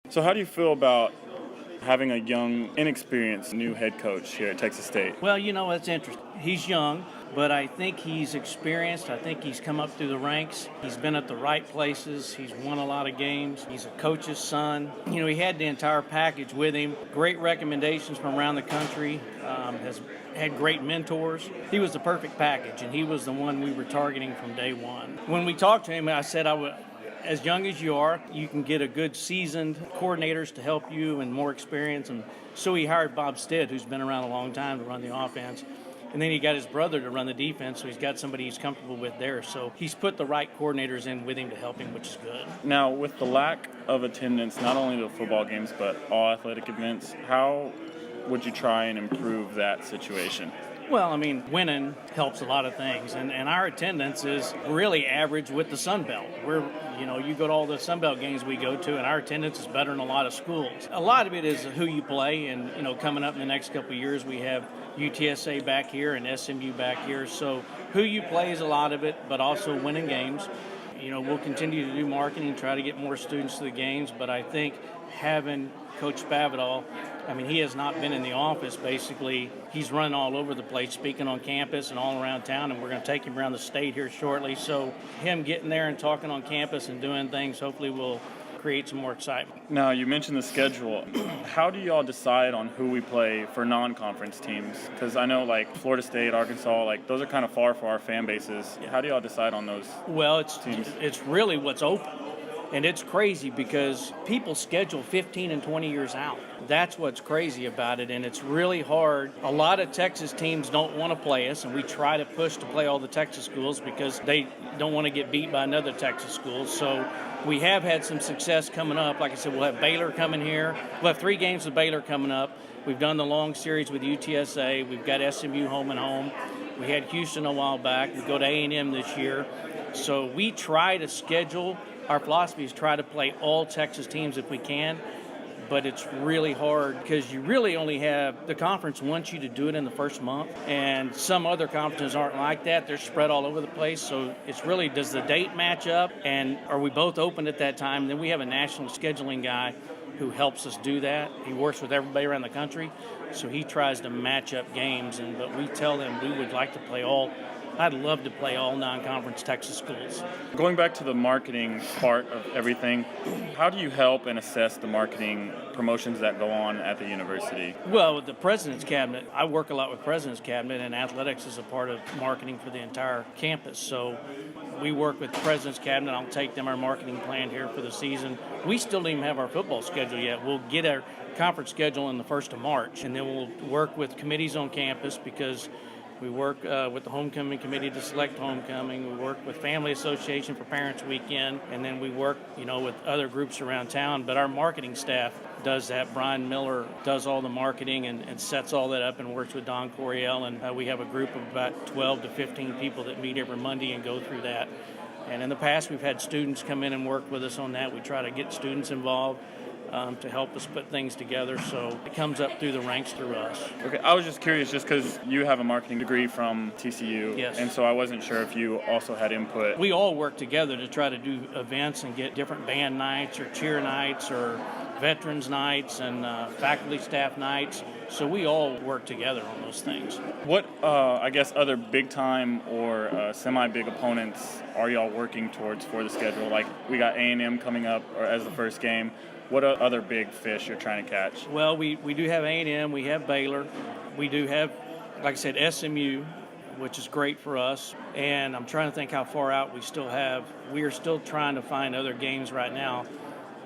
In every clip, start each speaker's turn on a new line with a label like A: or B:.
A: So how do you feel about having a young, inexperienced new head coach here at Texas State?
B: Well, it's interesting. He's young, but I think he's experienced. I think he's come up through the ranks. He's been at the right places. He's won a lot of games. He's a coach's son. He had the entire package with him. Great recommendations from around the country. Has had great mentors. He was the perfect package, and he was the one we were targeting from day one. When we talked to him, I said, as young as you are, you can get a good seasoned coordinators to help you and more experience. And so he hired Bob Stead, who's been around a long time, to run the offense. And then he got his brother to run the defense, so he's got somebody he's comfortable with there. So he's put the right coordinators in with him to help him, which is good.
A: Now, with the lack of attendance, not only the football games, but all athletic events, how would you try and improve that situation?
B: Well, winning helps a lot of things, and our attendance is really average with the Sun Belt. You go to all the Sun Belt games we go to, and our attendance is better than a lot of schools. A lot of it is who you play, and coming up in the next couple of years, we have UTSA back here and SMU back here. So who you play is a lot of it, but also winning games. We'll continue to do marketing, try to get more students to the games, but I think having Coach Spavital, he has not been in the office, basically. He's running all over the place, speaking on campus and all around town, and we're going to take him around the state here shortly. So him getting there and talking on campus and doing things hopefully will create some more excitement.
A: Now, you mentioned the schedule. How do y'all decide on who we play for non-conference teams? Because I know, Florida State, Arkansas, those are kind of far for our fan bases. How do y'all decide on those teams?
B: It's really what's open. And it's crazy because people schedule 15 and 20 years out. That's what's crazy about it, and it's really hard. A lot of Texas teams don't want to play us, and we try to push to play all the Texas schools because they don't want to get beat by another Texas school. So we have had some success coming up. Like I said, we'll have Baylor coming here. We'll have 3 games with Baylor coming up. We've done the long series with UTSA. We've got SMU home and home. We had Houston a while back. We go to A&M this year. So we try to schedule. Our philosophy is try to play all Texas teams if we can, but it's really hard because you really only have the conference wants you to do it in the first month, and some other conferences aren't like that. They're spread all over the place, so it's really, does the date match up, and are we both open at that time? And then we have a national scheduling guy who helps us do that. He works with everybody around the country, so he tries to match up games, but we tell them we would like to play all. I'd love to play all non-conference Texas schools.
A: Going back to the marketing part of everything, how do you help and assess the marketing promotions that go on at the university?
B: Well, with the President's Cabinet, I work a lot with President's Cabinet, and athletics is a part of marketing for the entire campus. So we work with the President's Cabinet. I'll take them our marketing plan here for the season. We still don't even have our football schedule yet. We'll get our conference schedule in the 1st of March, and then we'll work with committees on campus because we work with the homecoming committee to select homecoming. We work with Family Association for Parents Weekend, and then we work, with other groups around town. But our marketing staff does that. Brian Miller does all the marketing and sets all that up and works with Don Coryell. And we have a group of about 12 to 15 people that meet every Monday and go through that. And in the past, we've had students come in and work with us on that. We try to get students involved to help us put things together, so it comes up through the ranks through us.
A: Okay, I was just curious, just because you have a marketing degree from TCU,
B: yes,
A: and so I wasn't sure if you also had input.
B: We all work together to try to do events and get different band nights or cheer nights or veterans nights and faculty staff nights, so we all work together on those things.
A: What, other big-time or semi-big opponents are y'all working towards for the schedule? Like, we got A&M coming up as the first game. What are other big fish you're trying to catch?
B: Well, we do have A&M, we have Baylor, we do have, like I said, SMU, which is great for us, and I'm trying to think how far out we still have. We are still trying to find other games right now.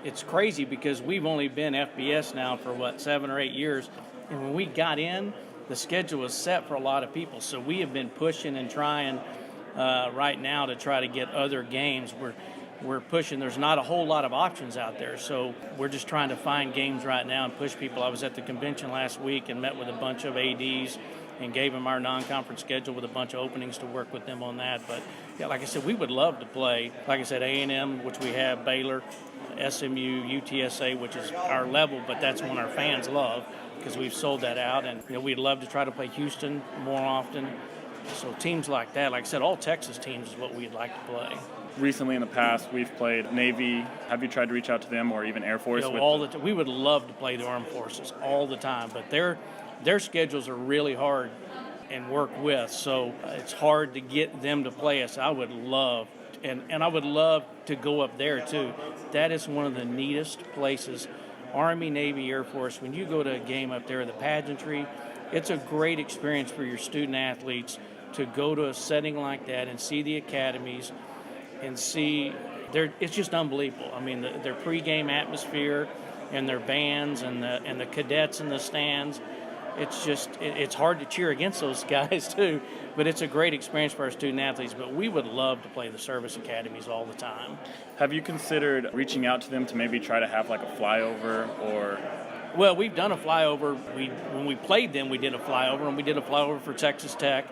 B: It's crazy because we've only been FBS now for, 7 or 8 years, and when we got in, the schedule was set for a lot of people, so we have been pushing and trying right now to try to get other games. We're pushing. There's not a whole lot of options out there, so we're just trying to find games right now and push people. I was at the convention last week and met with a bunch of ADs and gave them our non-conference schedule with a bunch of openings to work with them on that. But, yeah, like I said, we would love to play, like I said, A&M, which we have, Baylor, SMU, UTSA, which is our level, but that's one our fans love because we've sold that out. And, we'd love to try to play Houston more often. So teams like that, like I said, all Texas teams is what we'd like to play.
A: recently in the past we've played Navy. Have you tried to reach out to them, or even Air Force?
B: All the time. We would love to play the Armed Forces all the time, but their schedules are really hard and work with, so it's hard to get them to play us. I would love, and I would love to go up there too. That is one of the neatest places. Army, Navy, Air Force, when you go to a game up there, the pageantry, it's a great experience for your student athletes to go to a setting like that and see the academies and see it's just unbelievable. I mean, their pregame atmosphere and their bands and the cadets in the stands. It's hard to cheer against those guys too, but it's a great experience for our student athletes. But we would love to play the service academies all the time.
A: Have you considered reaching out to them to maybe try to have like a flyover or?
B: Well, we've done a flyover. When we played them, we did a flyover, and we did a flyover for Texas Tech.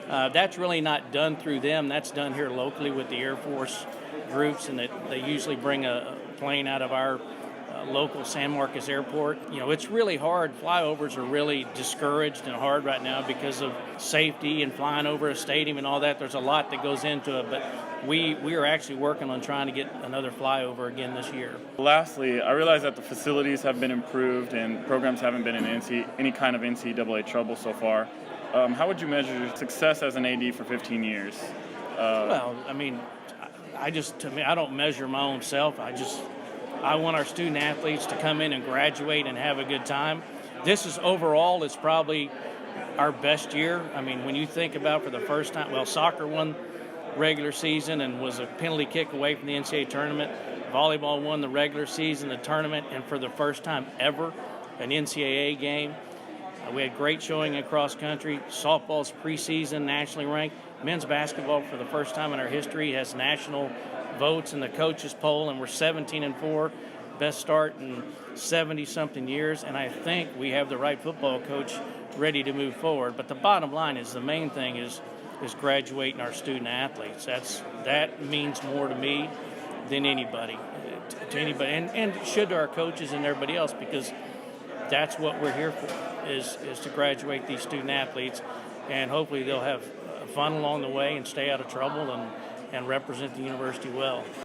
B: That's really not done through them. That's done here locally with the Air Force groups, and they usually bring a plane out of our local San Marcos airport. It's really hard. Flyovers are really discouraged and hard right now because of safety and flying over a stadium and all that. There's a lot that goes into it, but we are actually working on trying to get another flyover again this year.
A: Lastly, I realize that the facilities have been improved and programs haven't been in any kind of NCAA trouble so far. How would you measure success as an AD for 15 years?
B: Well, I mean, I don't measure my own self. I want our student athletes to come in and graduate and have a good time. This is overall, it's probably our best year. I mean, when you think about for the first time, well, soccer won regular season and was a penalty kick away from the NCAA tournament. Volleyball won the regular season, the tournament, and for the first time ever, an NCAA game. We had great showing across country. Softball's preseason, nationally ranked. Men's basketball, for the first time in our history, has national votes in the coaches poll, and we're 17-4, best start in 70-something years. And I think we have the right football coach ready to move forward. But the bottom line is the main thing is graduating our student athletes. That means more to me than anybody, and should to our coaches and everybody else, because that's what we're here for, is to graduate these student athletes, and hopefully they'll have fun along the way and stay out of trouble and represent the university well.